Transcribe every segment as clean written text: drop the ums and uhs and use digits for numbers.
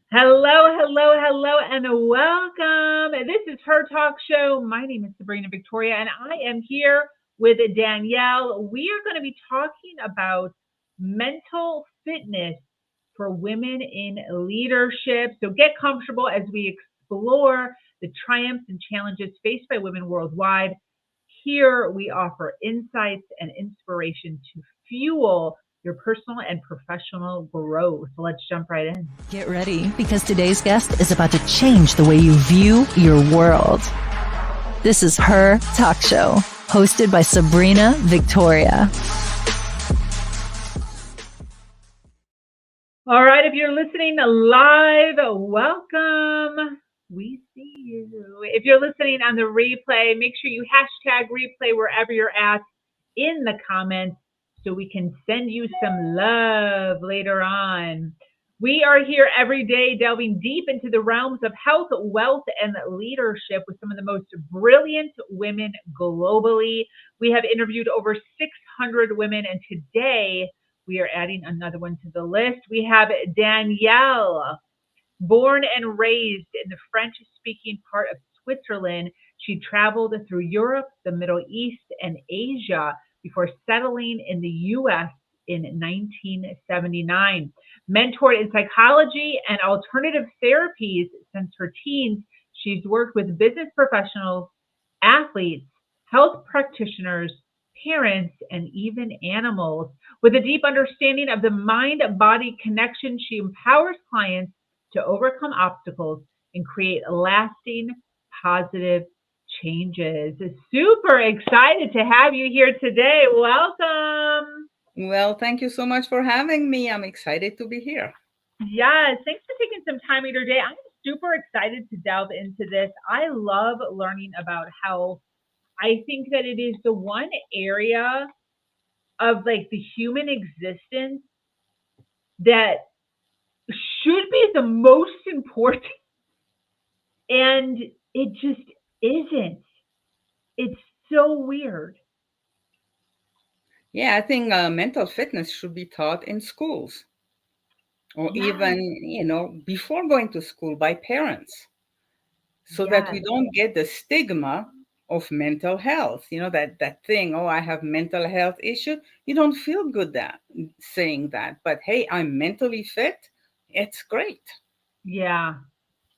Hello, and welcome. This is Her Talk Show. My name is Sabrina Victoria, and I am here with Danielle. We are going to be talking about mental fitness for women in leadership. So get comfortable as we explore the triumphs and challenges faced by women worldwide. Here we offer insights and inspiration to fuel your personal and professional growth. Let's jump right in. Get ready, because today's guest is about to change the way you view your world. This is Her Talk Show, hosted by Sabrina Victoria. All right, if you're listening live, welcome. We see you. If you're listening on the replay, make sure you hashtag replay wherever you're at in the comments so we can send you some love later on. We are here every day delving deep into the realms of health, wealth, and leadership with some of the most brilliant women globally. We have interviewed over 600 women, and today we are adding another one to the list. We have Danielle, born and raised in the French-speaking part of Switzerland. She traveled through Europe, the Middle East, and Asia before settling in the U.S. in 1979. Mentored in psychology and alternative therapies since her teens, she's worked with business professionals, athletes, health practitioners, parents, and even animals. With a deep understanding of the mind-body connection, she empowers clients to overcome obstacles and create lasting positive changes. Super excited to have you here today. Welcome. Well, thank you so much for having me. I'm excited to be here. Yes, thanks for taking some time out of your day. I'm super excited to delve into this. I love learning about health. I think that it is the one area of like the human existence that should be the most important, and it just isn't. It's so weird. Yeah, I think mental fitness should be taught in schools or Yes, even, before going to school by parents so that we yes, don't get the stigma of mental health. That thing, oh, I have mental health issue. You don't feel good that saying that, but hey, I'm mentally fit. It's great. yeah,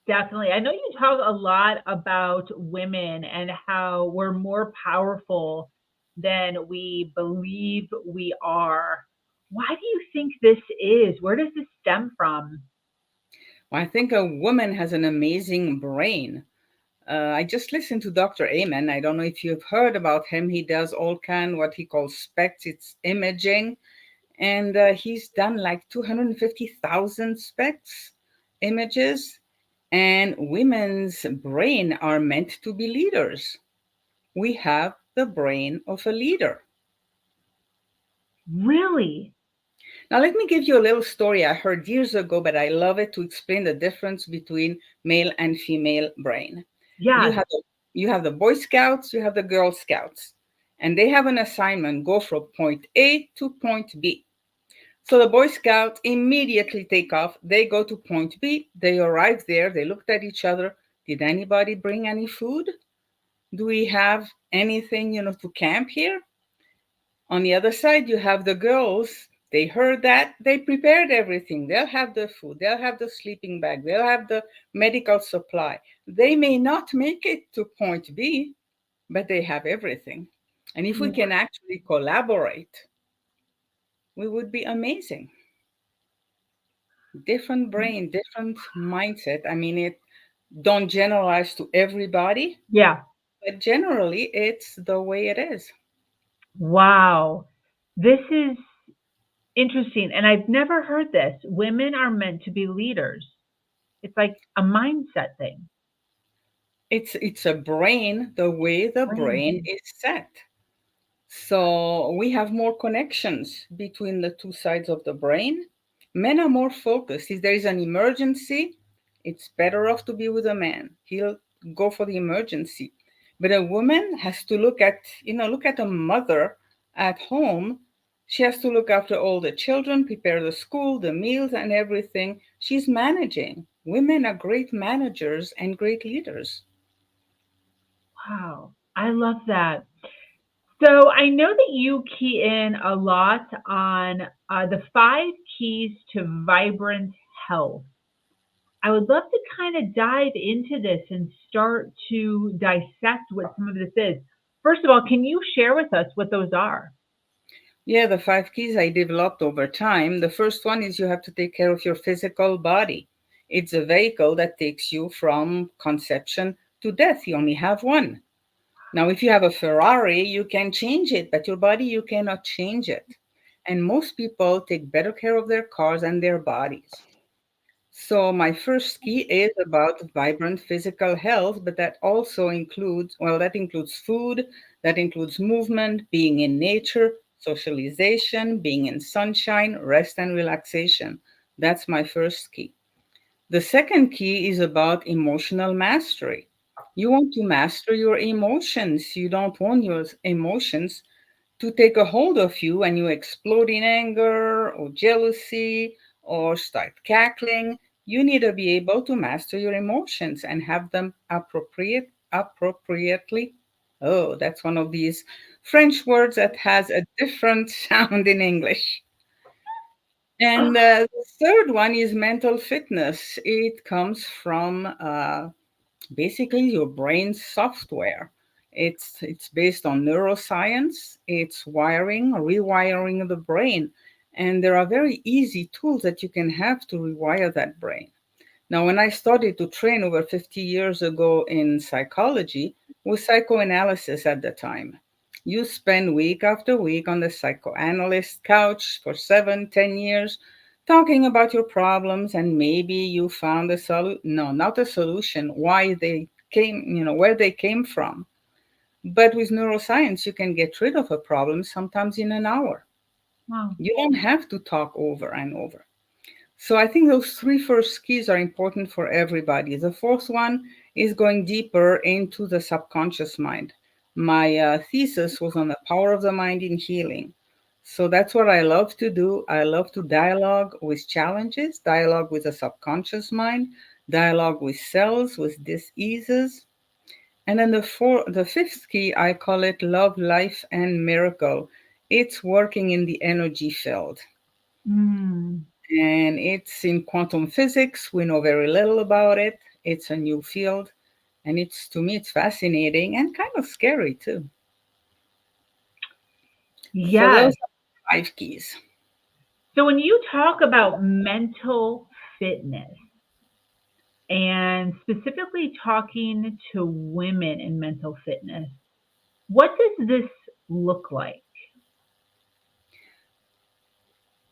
definitely. I know you talk a lot about women and how we're more powerful than we believe we are. Why do you think this is? Where does this stem from? Well, I think a woman has an amazing brain. I just listened to Dr. Amen. I don't know if you've heard about him. He does all kind what he calls SPECT. It's imaging, and he's done like 250,000 SPECTs images. And women's brain are meant to be leaders. We have the brain of a leader. Really? Now, let me give you a little story I heard years ago, but I love it to explain the difference between male and female brain. You Yes. have you have the Boy Scouts, you have the Girl Scouts, and they have an assignment: go from point A to point B. So the Boy Scouts immediately take off. They go to point B. They arrive there. They looked at each other. Did anybody bring any food? Do we have anything, to camp here? On the other side, you have the girls. They heard that. They prepared everything. They'll have the food. They'll have the sleeping bag. They'll have the medical supply. They may not make it to point B, but they have everything. And if we can actually collaborate, we would be amazing. Different brain, different mindset. I mean, it don't generalize to everybody, Yeah. but generally it's the way it is. Wow. This is interesting. And I've never heard this. Women are meant to be leaders. It's like a mindset thing. It's a brain, the way the Right. brain is set. So we have more connections between the two sides of the brain. Men are more focused. If there is an emergency, it's better off to be with a man. He'll go for the emergency. But a woman has to look at a mother at home. She has to look after all the children, prepare the school, the meals, and everything. She's managing. Women are great managers and great leaders. Wow, I love that. So I know that you key in a lot on the 5 keys to vibrant health. I would love to kind of dive into this and start to dissect what some of this is. First of all, can you share with us what those are? Yeah, the 5 keys I developed over time. The first one is you have to take care of your physical body. It's a vehicle that takes you from conception to death. You only have one. Now, if you have a Ferrari, you can change it, but your body, you cannot change it. And most people take better care of their cars and their bodies. So, my first key is about vibrant physical health, but that also includes, well, that includes food, that includes movement, being in nature, socialization, being in sunshine, rest and relaxation. That's my first key. The second key is about emotional mastery. You want to master your emotions. You don't want your emotions to take a hold of you and you explode in anger or jealousy or start cackling. You need to be able to master your emotions and have them appropriately. Oh, that's one of these French words that has a different sound in English. And the third one is mental fitness. It comes from basically your brain's software. It's based on neuroscience. It's wiring, rewiring the brain, and there are very easy tools that you can have to rewire that brain. Now, when I started to train over 50 years ago in psychology, with psychoanalysis at the time, you spend week after week on the psychoanalyst couch for 7, 10 years talking about your problems, and maybe you found a solution. No, not a solution, why they came, where they came from. But with neuroscience, you can get rid of a problem sometimes in an hour. Wow. You don't have to talk over and over. So I think those three first keys are important for everybody. The fourth one is going deeper into the subconscious mind. My thesis was on the power of the mind in healing. So that's what I love to do. I love to dialogue with challenges, dialogue with the subconscious mind, dialogue with cells, with diseases. And then the fifth key, I call it love, life, and miracle. It's working in the energy field. Mm. And it's in quantum physics. We know very little about it. It's a new field, and it's to me it's fascinating and kind of scary too. So those Yes. are 5 keys. So when you talk about mental fitness and specifically talking to women in mental fitness, what does this look like?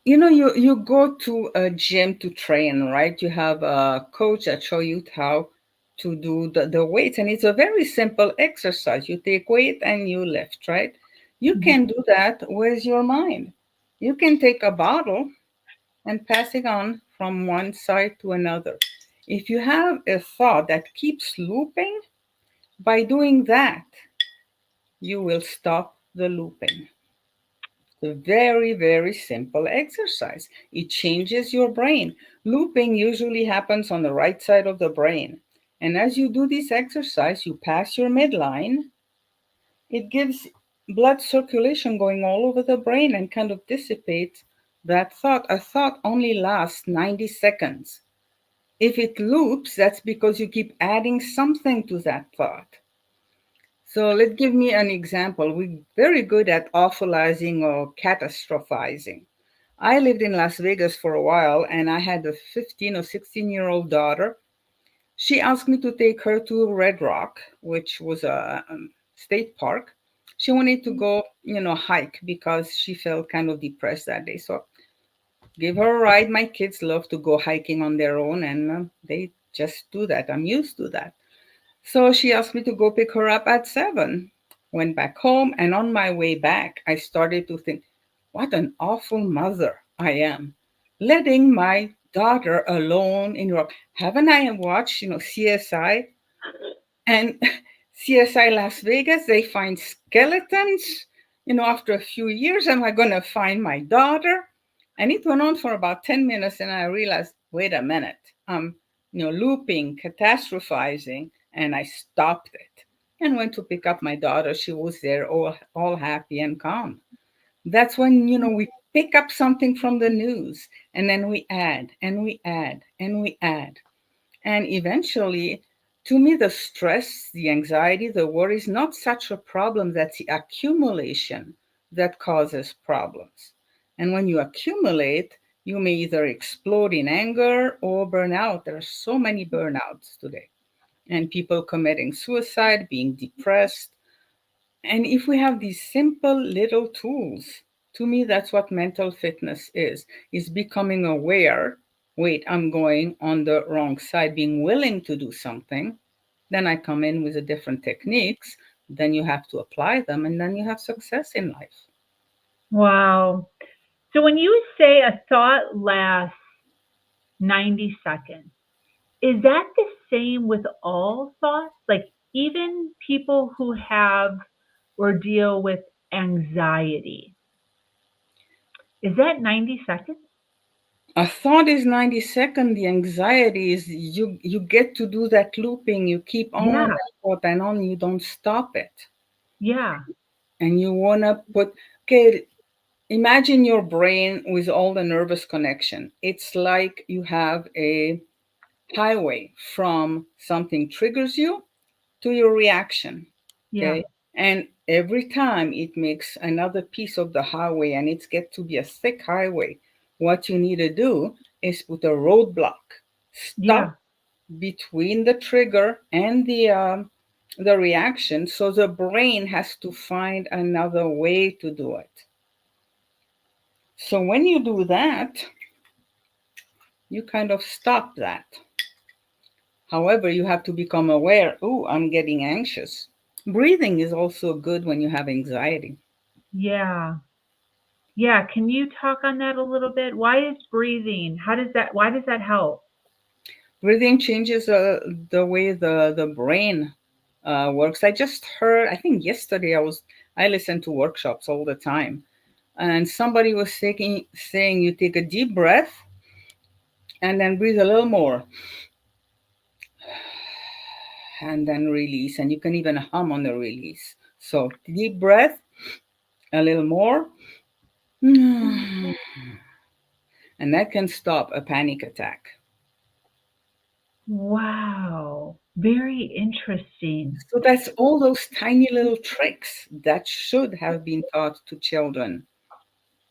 You go to a gym to train, right? You have a coach that show you how to do the weights, and it's a very simple exercise. You take weight and you lift, right? You Mhm. can do that with your mind. You can take a bottle and pass it on from one side to another. If you have a thought that keeps looping, by doing that, you will stop the looping. It's a very, very simple exercise. It changes your brain. Looping usually happens on the right side of the brain. And as you do this exercise, you pass your midline. It gives blood circulation going all over the brain and kind of dissipates that thought. A thought only lasts 90 seconds. If it loops, that's because you keep adding something to that thought. So let's give me an example. We're very good at awfulizing or catastrophizing. I lived in Las Vegas for a while and I had a 15 or 16-year-old daughter. She asked me to take her to Red Rock, which was a state park. She wanted to go, hike because she felt kind of depressed that day. So give her a ride. My kids love to go hiking on their own and they just do that. I'm used to that. So she asked me to go pick her up at 7. Went back home, and on my way back, I started to think, what an awful mother I am, letting my daughter alone in Europe. Haven't I watched, CSI and CSI Las Vegas? They find skeletons, after a few years, am I going to find my daughter? And it went on for about 10 minutes, and I realized, wait a minute, I'm, looping, catastrophizing, and I stopped it and went to pick up my daughter. She was there, all happy and calm. That's when, we pick up something from the news, and then we add, and we add, and we add. And eventually, to me, the stress, the anxiety, the worry is not such a problem. That's the accumulation that causes problems. And when you accumulate, you may either explode in anger or burn out. There are so many burnouts today, and people committing suicide, being depressed. And if we have these simple little tools, to me, that's what mental fitness is becoming aware. Wait, I'm going on the wrong side, being willing to do something. Then I come in with the different techniques. Then you have to apply them, and then you have success in life. Wow. So when you say a thought lasts 90 seconds, is that the same with all thoughts? Like even people who have or deal with anxiety, is that 90 seconds? A thought is 90 seconds. The anxiety is you get to do that looping. You keep on Yeah, that thought and on. You don't stop it. yeah, And you want to okay, imagine your brain with all the nervous connection. It's like you have a highway from something triggers you to your reaction. yeah, Okay. And every time it makes another piece of the highway, and it's get to be a thick highway, what you need to do is put a roadblock. yeah. Stop between the trigger and the reaction, so the brain has to find another way to do it. So when you do that, you kind of stop that. However, you have to become aware, oh, I'm getting anxious. Breathing is also good when you have anxiety. Yeah. Yeah. Can you talk on that a little bit? Why is breathing? Why does that help? Breathing changes the way the brain works. I just heard, I think yesterday I listen to workshops all the time, and somebody was saying you take a deep breath and then breathe a little more and then release, and you can even hum on the release. So deep breath, a little more, and that can stop a panic attack. Wow. Very interesting. So that's all those tiny little tricks that should have been taught to children.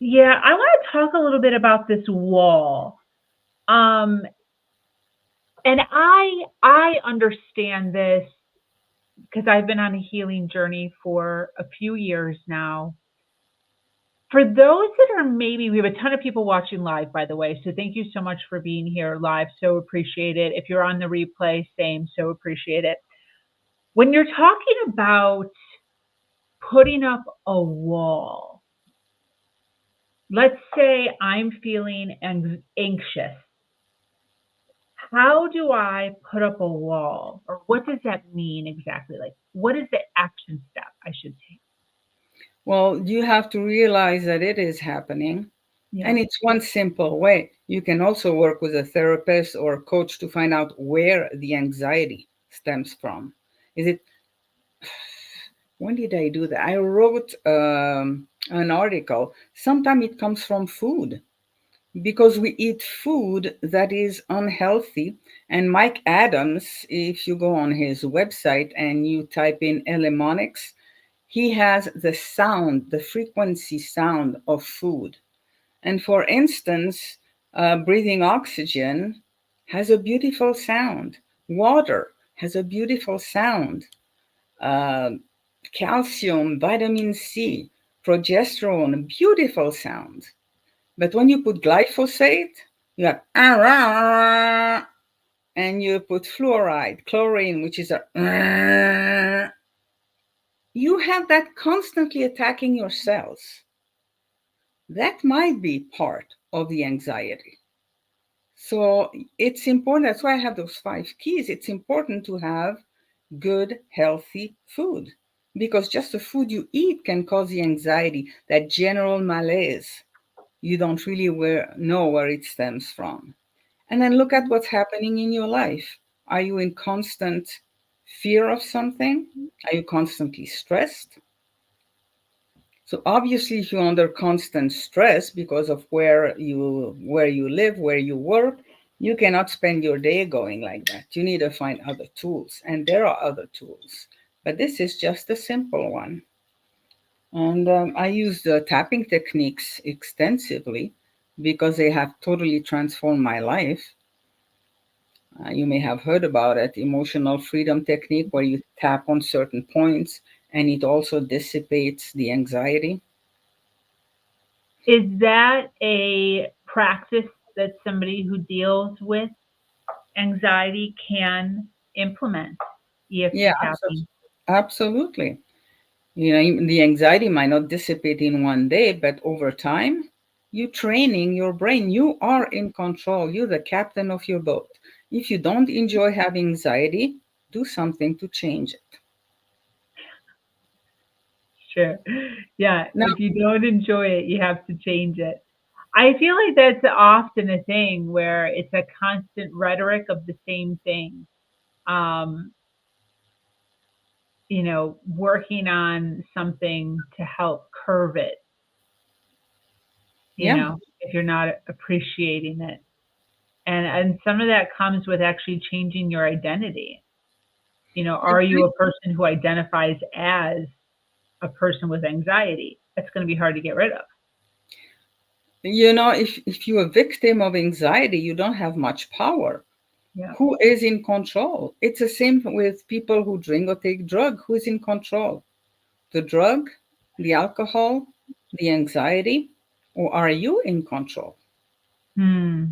Yeah, I want to talk a little bit about this wall. Um, and I understand this because I've been on a healing journey for a few years now. For those that are maybe, we have a ton of people watching live, by the way. So thank you so much for being here live. So appreciate it. If you're on the replay, same. So appreciate it. When you're talking about putting up a wall, let's say I'm feeling anxious. How do I put up a wall? Or what does that mean exactly? Like, what is the action step I should take? Well, you have to realize that it is happening. Yeah. And it's one simple way. You can also work with a therapist or a coach to find out where the anxiety stems from. Is it, when did I do that? I wrote an article. Sometimes it comes from food because we eat food that is unhealthy. And Mike Adams, if you go on his website and you type in elemonics, he has the sound, the frequency sound of food. And for instance, breathing oxygen has a beautiful sound. Water has a beautiful sound. Uh, Calcium, vitamin C, progesterone, beautiful sound. But when you put glyphosate, you have and you put fluoride, chlorine, which is a you have that constantly attacking your cells. That might be part of the anxiety. So it's important. That's why I have those 5 keys. It's important to have good, healthy food because just the food you eat can cause the anxiety, that general malaise. You don't really know where it stems from. And then look at what's happening in your life. Are you in constant fear of something? Are you constantly stressed? So obviously, if you're under constant stress because of where you live, where you work, you cannot spend your day going like that. You need to find other tools, and there are other tools. But this is just a simple one. And I use the tapping techniques extensively because they have totally transformed my life. You may have heard about it, emotional freedom technique, where you tap on certain points and it also dissipates the anxiety. Is that a practice that somebody who deals with anxiety can implement? Yeah, EFT tapping. absolutely. The anxiety might not dissipate in one day, but over time, you training your brain. You are in control. You're the captain of your boat. If you don't enjoy having anxiety, do something to change it. Sure. Yeah, Now, if you don't enjoy it, you have to change it. I feel like that's often a thing where it's a constant rhetoric of the same thing. Um, working on something to help curve it, yeah, if you're not appreciating it. And some of that comes with actually changing your identity. Are you a person who identifies as a person with anxiety? That's going to be hard to get rid of. if you're a victim of anxiety, you don't have much power. Yeah. Who is in control? It's the same with people who drink or take drug. Who is in control? The drug, the alcohol, the anxiety, or are you in control? Hmm.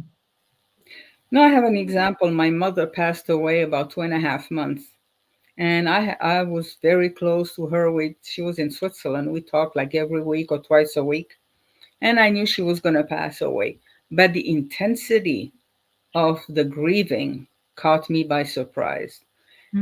Now, I have an example. My mother passed away about 2.5 months, and I was very close to her. She was in Switzerland. We talked like every week or twice a week, and I knew she was going to pass away. But the intensity of the grieving caught me by surprise.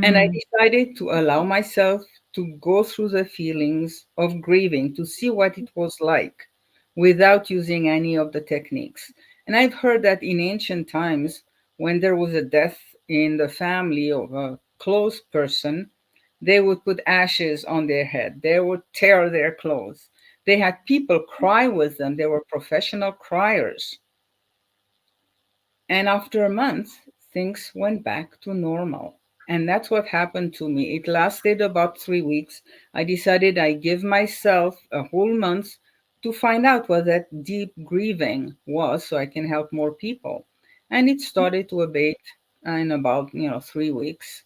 And I Hmm. decided to allow myself to go through the feelings of grieving to see what it was like without using any of the techniques. And I've heard that in ancient times, when there was a death in the family of a close person, they would put ashes on their head, they would tear their clothes. They had people cry with them, they were professional criers. And after a month, things went back to normal. And that's what happened to me. It lasted about 3 weeks. I decided I give myself a whole month to find out what that deep grieving was so I can help more people. And it started to abate in about, 3 weeks.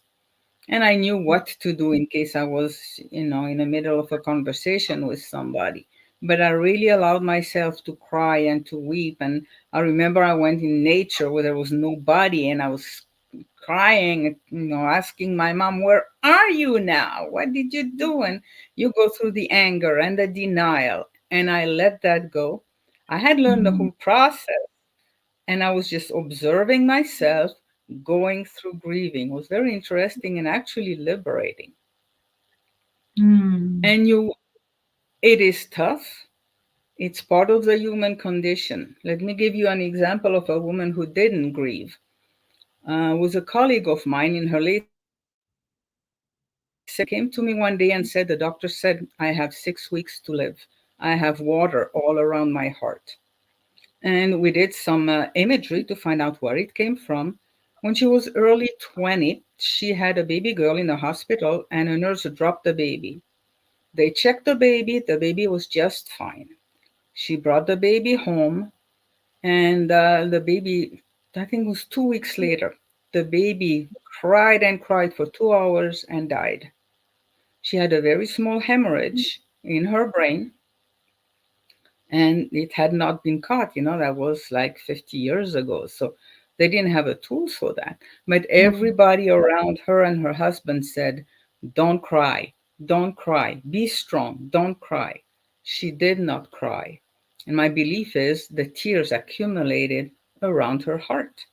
And I knew what to do in case I was, in the middle of a conversation with somebody. But I really allowed myself to cry and to weep. And I remember I went in nature where there was nobody and I was crying, asking my mom, "Where are you now? What did you do?" And you go through the anger and the denial. And I let that go. I had learned the Hmm. whole process and I was just observing myself going through grieving. It was very interesting and actually liberating. Hmm. And it is tough. It's part of the human condition. Let me give you an example of a woman who didn't grieve. Was a colleague of mine in her late 70s. She came to me one day and said, "The doctor said I have 6 weeks to live. I have water all around my heart." And we did some imagery to find out where it came from. When she was early 20, she had a baby girl in the hospital, and a nurse dropped the baby. They checked the baby was just fine. She brought the baby home, and the baby, I think it was 2 weeks later, the baby cried and cried for 2 hours and died. She had a very small hemorrhage in her brain, and it had not been caught. That was like 50 years ago, so they didn't have a tools for that. But everybody around her and her husband said, "Don't cry, don't cry, be strong, don't cry." She did not cry, and my belief is the tears accumulated around her heart.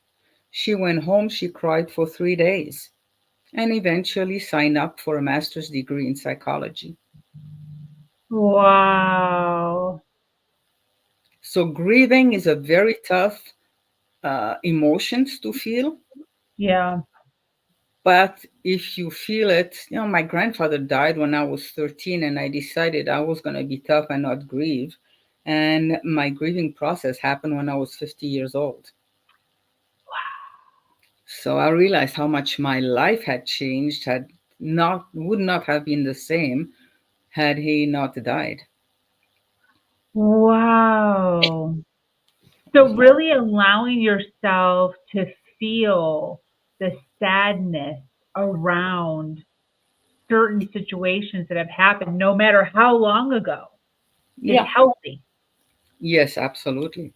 She went home, she cried for 3 days. and eventually sign up for a master's degree in psychology. Wow. So grieving is a very tough emotions to feel. Yeah. But if you feel it, my grandfather died when I was 13, and I decided I was going to be tough and not grieve. And my grieving process happened when I was 50 years old. So I realized how much my life had changed, would not have been the same had he not died. Wow. So really allowing yourself to feel the sadness around certain situations that have happened, no matter how long ago, is Yeah, healthy. yes, absolutely.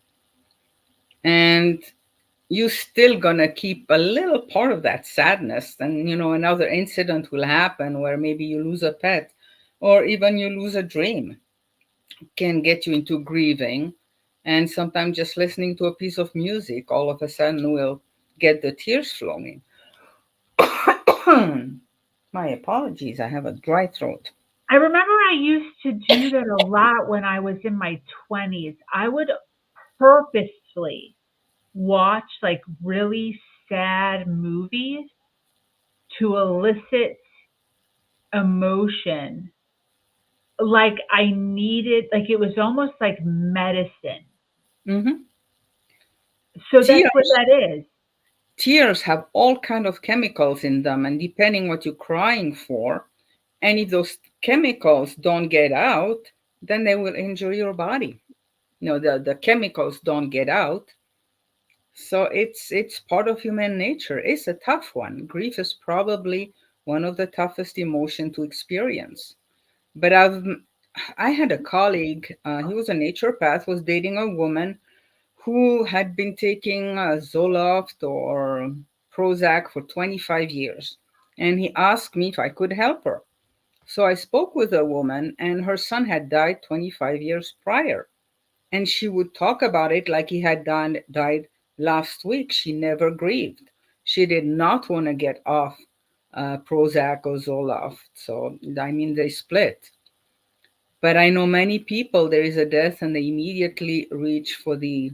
And you still gonna keep a little part of that sadness, and another incident will happen where maybe you lose a pet, or even you lose a dream, can get you into grieving. And sometimes just listening to a piece of music all of a sudden will get the tears flowing. My apologies, I have a dry throat. I remember I used to do that a lot when I was in my 20s. I would purposefully watch like really sad movies to elicit emotion. Like I needed, like it was almost like medicine. Hmm. So that's what tears that is. Tears have all kind of chemicals in them, and depending what you're crying for, and if those chemicals don't get out, then they will injure your body. The chemicals don't get out. So it's part of human nature. It's a tough one. Grief is probably one of the toughest emotion to experience. But I had a colleague, he was a naturopath, was dating a woman who had been taking Zoloft or Prozac for 25 years. And he asked me if I could help her. So I spoke with a woman, and her son had died 25 years prior. And she would talk about it like he had died last week. She never grieved. She did not want to get off Prozac or Zoloft. So, I mean, they split. But I know many people, there is a death and they immediately reach for the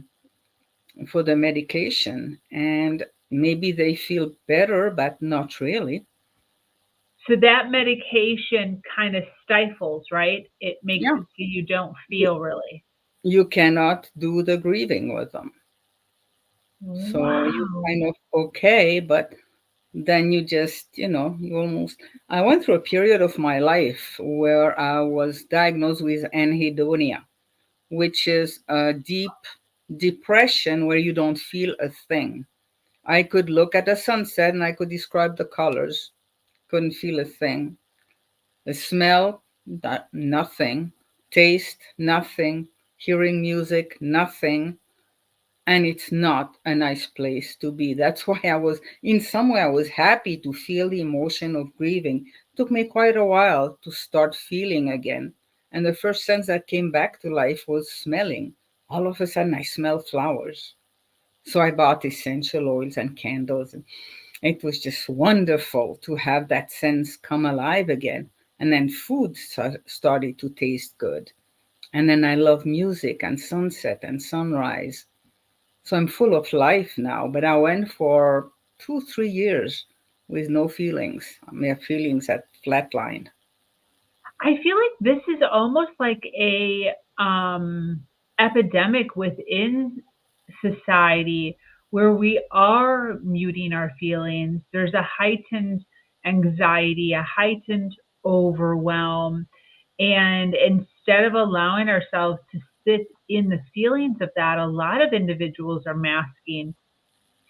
medication, and maybe they feel better, but not really. So that medication kind of stifles, right? It makes Yeah, it so you don't you, feel really. you cannot do the grieving with them. So you Wow. kind of okay, but then you just, you almost. I went through a period of my life where I was diagnosed with anhedonia, which is a deep depression where you don't feel a thing. I could look at a sunset and I could describe the colors, couldn't feel a thing. The smell, nothing. Taste, nothing. Hearing music, nothing. And it's not a nice place to be. That's why in some way, I was happy to feel the emotion of grieving. It took me quite a while to start feeling again. And the first sense that came back to life was smelling. All of a sudden, I smelled flowers. So I bought essential oils and candles. It was just wonderful to have that sense come alive again. And then food started to taste good. And then I love music and sunset and sunrise. So I'm full of life now. But I went for 2, 3 years with no feelings. My feelings had flatlined. I feel like this is almost like a epidemic within society where we are muting our feelings. There's a heightened anxiety, a heightened overwhelm. And instead of allowing ourselves to sit in the feelings of that, a lot of individuals are masking.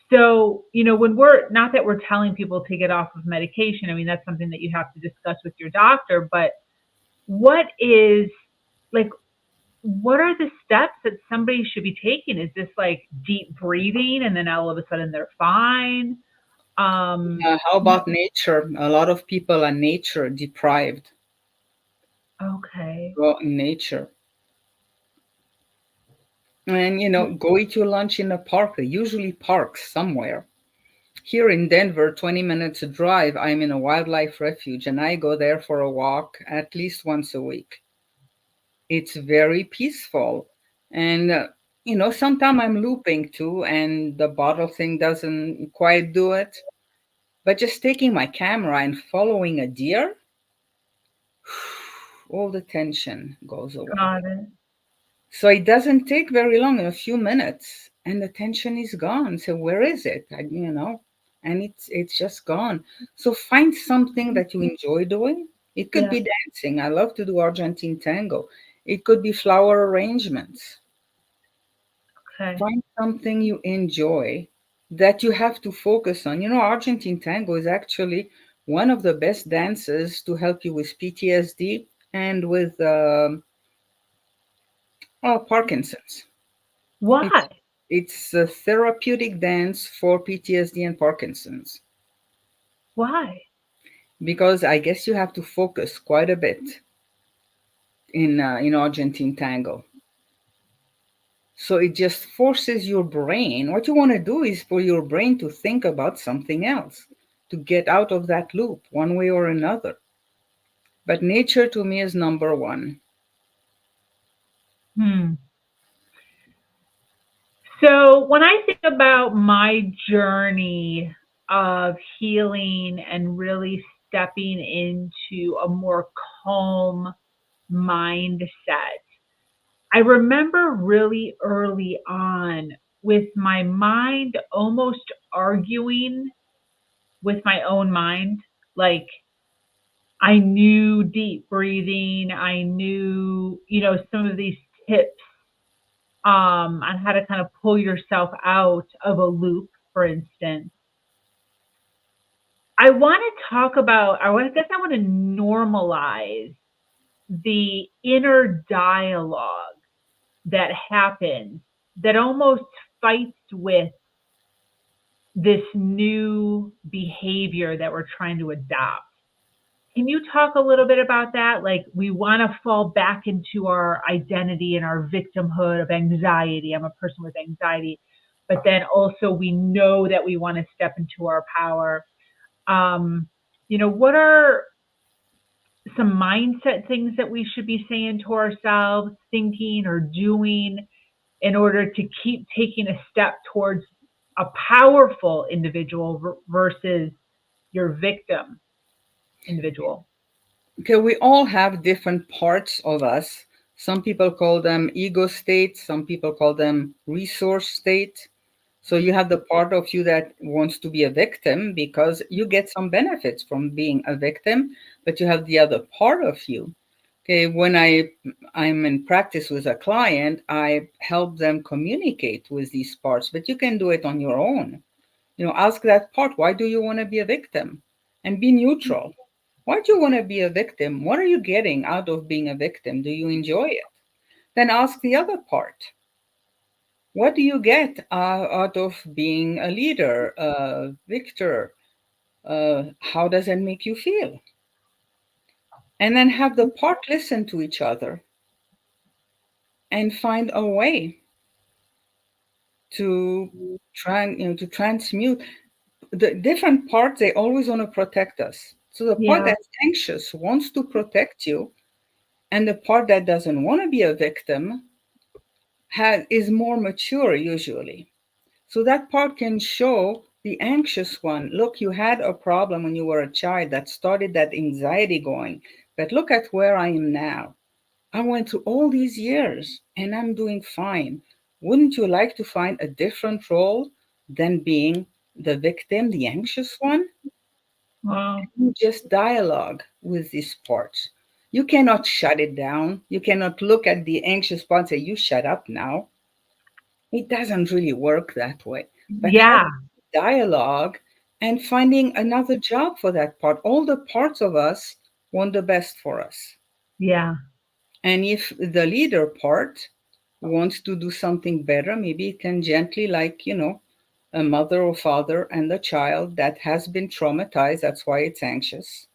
So, when we're not that we're telling people to get off of medication, I mean, that's something that you have to discuss with your doctor, but what is like what are the steps that somebody should be taking? Is this like deep breathing and then all of a sudden they're fine? Um How about nature? A lot of people are nature deprived. okay. Go in nature. And go eat your lunch in a park, usually parks somewhere. Here in Denver, 20 minutes drive, I'm in a wildlife refuge and I go there for a walk at least once a week. It's very peaceful. And, sometimes I'm looping too, and the bottle thing doesn't quite do it. But just taking my camera and following a deer, all the tension goes away. Got it. So it doesn't take very long, a few minutes, and the tension is gone. So where is it? And it's just gone. So find something that you enjoy doing. It could Yeah. be dancing. I love to do Argentine tango. It could be flower arrangements. Okay. Find something you enjoy that you have to focus on. Argentine tango is actually one of the best dances to help you with PTSD and with Parkinson's. It's Why? it's a therapeutic dance for PTSD and Parkinson's Why? because I guess you have to focus quite a bit in Argentine tango. So it just forces your brain. What you want to do is for your brain to think about something else, to get out of that loop one way or another. But nature to me is number one. Hmm. So when I think about my journey of healing and really stepping into a more calm mindset, I remember really early on with my mind almost arguing with my own mind. Like I knew deep breathing, I knew, some of these tips on how to kind of pull yourself out of a loop, for instance. I want to talk about, I guess I want to normalize the inner dialogue that happens that almost fights with this new behavior that we're trying to adopt. Can you talk a little bit about that? Like, we want to fall back into our identity and our victimhood of anxiety. I'm a person with anxiety, but then also we know that we want to step into our power. Um, what are some mindset things that we should be saying to ourselves, thinking or doing in order to keep taking a step towards a powerful individual versus your victim individual? Okay, we all have different parts of us. Some people call them ego states, some people call them resource state. So you have the part of you that wants to be a victim because you get some benefits from being a victim, but you have the other part of you. Okay, when I'm in practice with a client, I help them communicate with these parts, but you can do it on your own. Ask that part, why do you want to be a victim? And be neutral. Why do you want to be a victim? What are you getting out of being a victim? Do you enjoy it? Then ask the other part. What do you get out of being a leader, a victor? How does that make you feel? And then have the part listen to each other and find a way to to transmute the different parts. They always want to protect us. So the part Yeah, that's anxious wants to protect you, and the part that doesn't want to be a victim is more mature usually. So that part can show the anxious one, look, you had a problem when you were a child that started that anxiety going, but look at where I am now. I went through all these years and I'm doing fine. Wouldn't you like to find a different role than being the victim, the anxious one? well, You just dialogue with these parts. You cannot shut it down. You cannot look at the anxious part and say, you shut up now. It doesn't really work that way. But have yeah, dialogue and finding another job for that part. All the parts of us want the best for us. yeah, And if the leader part wants to do something better, maybe it can gently, like, a mother or father and a child that has been traumatized, that's why it's anxious,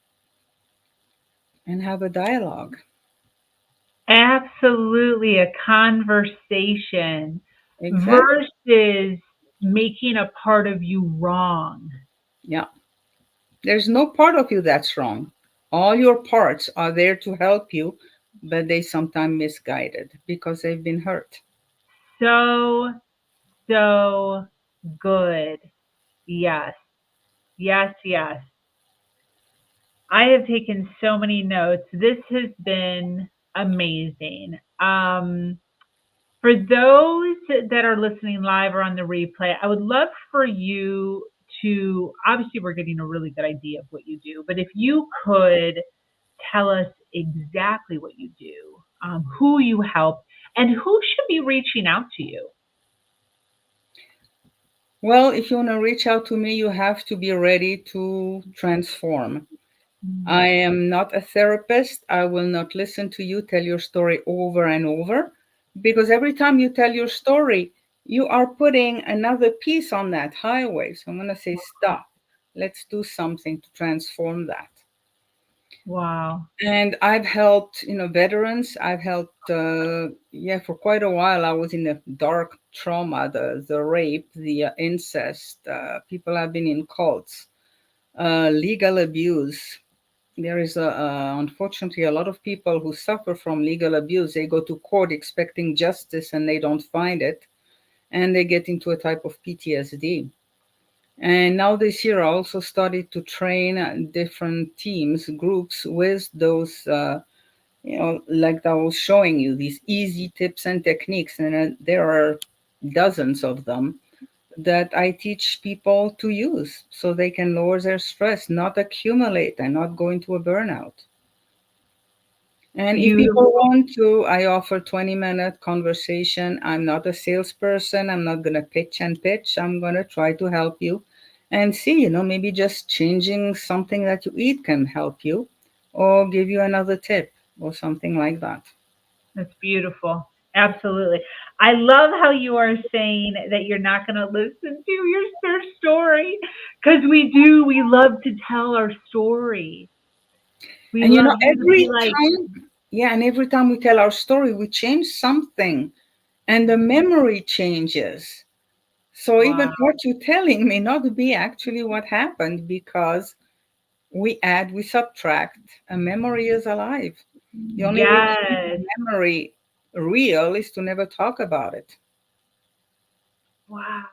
and have a dialogue. absolutely a conversation Exactly. versus making a part of you wrong. Yeah. There's no part of you that's wrong. All your parts are there to help you, but they sometimes misguided because they've been hurt. So, so good. Yes, yes, yes. I have taken so many notes. This has been amazing. For those that are listening live or on the replay, I would love for you to, obviously, we're getting a really good idea of what you do, but if you could tell us exactly what you do, who you help, and who should be reaching out to you. Well, if you want to reach out to me, you have to be ready to transform. I Mm. am not a therapist. I will not listen to you tell your story over and over because every time you tell your story, you are putting another piece on that highway. So I'm going to say, stop. Let's do something to transform that. Wow. And I've helped, veterans. I've helped, for quite a while. I was in the dark trauma, the rape, the incest. People have been in cults, legal abuse. There is unfortunately a lot of people who suffer from legal abuse. They go to court expecting justice and they don't find it, and they get into a type of PTSD. And now this year, I also started to train different teams, groups with those, like I was showing you, these easy tips and techniques. And there are dozens of them that I teach people to use so they can lower their stress, not accumulate, and not go into a burnout. And if people Beautiful. want to, I offer 20-minute conversation. I'm not a salesperson. I'm not going to pitch and pitch. I'm going to try to help you and see, maybe just changing something that you eat can help you or give you another tip or something like that. That's beautiful. Absolutely. I love how you are saying that you're not going to listen to their story because we do. We love to tell our story. We And love you to be every like, time, yeah, and every time we tell our story, we change something and the memory changes. So even wow, what you're telling may not be actually what happened because we add, we subtract. A memory is alive. The only way to keep yes, a memory real is to never talk about it. wow.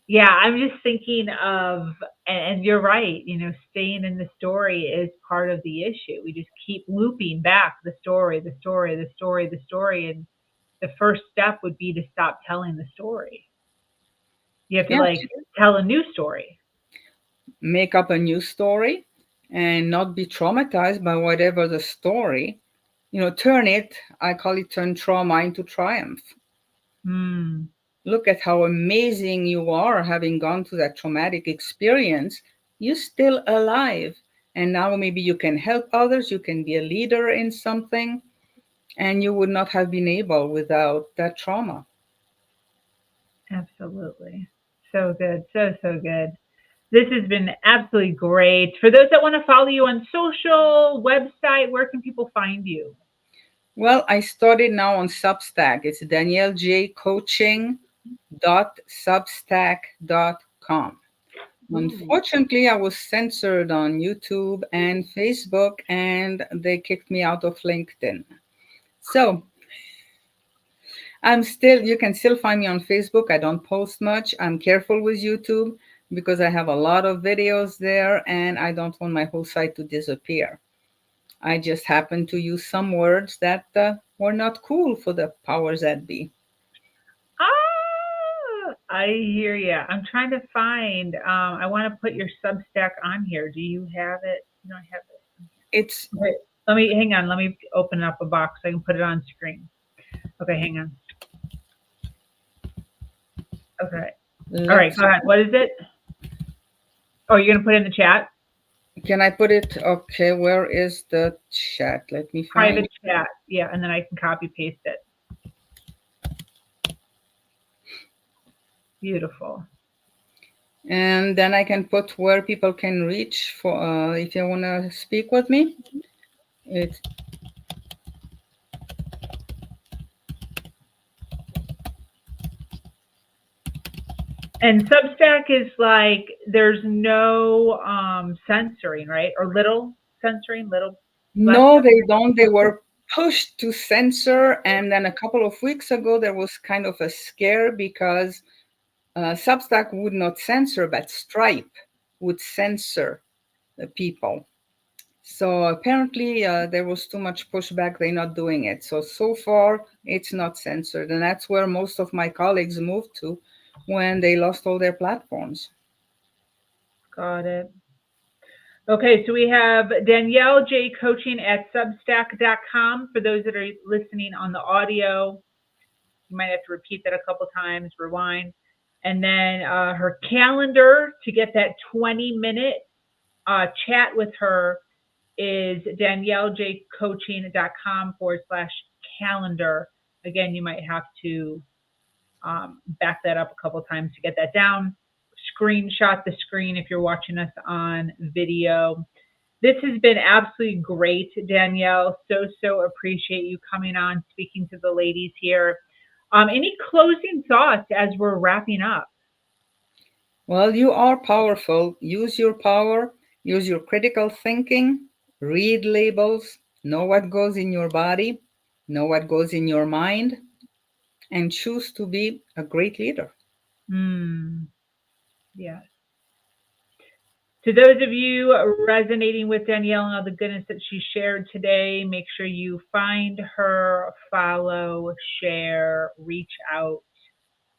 Yeah, I'm just thinking of, and you're right, staying in the story is part of the issue. We just keep looping back the story, the story, the story, the story. And the first step would be to stop telling the story. You have to Yeah, like tell a new story. make up a new story and not be traumatized by whatever the story. Turn it, I call it turn trauma into triumph. Hmm, Look at how amazing you are having gone through that traumatic experience. You're still alive. And now maybe you can help others, you can be a leader in something, and you would not have been able without that trauma. absolutely. So good. So, so good. This has been absolutely great. For those that want to follow you on social, website, where can people find you? Well, I started now on Substack. It's daniellejcoaching.substack.com. Ooh. Unfortunately, I was censored on YouTube and Facebook, and they kicked me out of LinkedIn. So you can still find me on Facebook. I don't post much. I'm careful with YouTube because I have a lot of videos there and I don't want my whole site to disappear. I just happen to use some words that were not cool for the powers that be. I hear you. I'm trying to find. I want to put your Substack on here. Do you have it? No, I have it. It's Okay, let me hang on. Let me open up a box so I can put it on screen. Okay, hang on. Okay. All right, let's go ahead. What is it? Oh, you're gonna put it in the chat? Can I put it? Okay, where is the chat? Let me find. Private chat. Yeah, and then I can copy paste it. Beautiful. And then I can put where people can reach for if you want to speak with me. It's And Substack is like there's no censoring, right? Or little censoring, little less No, they censoring. don't. They were pushed to censor. And then a couple of weeks ago, there was kind of a scare because Substack would not censor, but Stripe would censor the people. So apparently there was too much pushback. They're not doing it. So far, it's not censored. And that's where most of my colleagues moved to when they lost all their platforms. Got it. Okay, so we have Danielle J Coaching at Substack.com. For those that are listening on the audio, you might have to repeat that a couple times, rewind. And then her calendar to get that 20-minute chat with her is daniellejcoaching.com/calendar. Again, you might have to back that up a couple times to get that down. Screenshot the screen if you're watching us on video. This has been absolutely great, Danielle. So appreciate you coming on, speaking to the ladies here. Any closing thoughts as we're wrapping up? Well, you are powerful. Use your power, use your critical thinking, read labels, know what goes in your body, know what goes in your mind, and choose to be a great leader. Yes. To those of you resonating with Danielle and all the goodness that she shared today, make sure you find her, follow, share, reach out.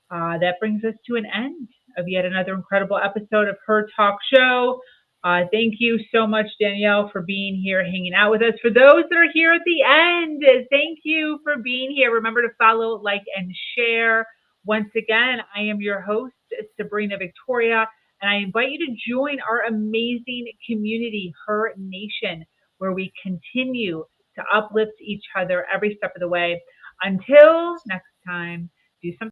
That brings us to an end of yet another incredible episode of Her Talk Show. Thank you so much, Danielle, for being here, hanging out with us. For those that are here at the end, thank you for being here. Remember to follow, like, and share. Once again, I am your host, Sabrina Victoria, and I invite you to join our amazing community, Her Nation, where we continue to uplift each other every step of the way. Until next time, do something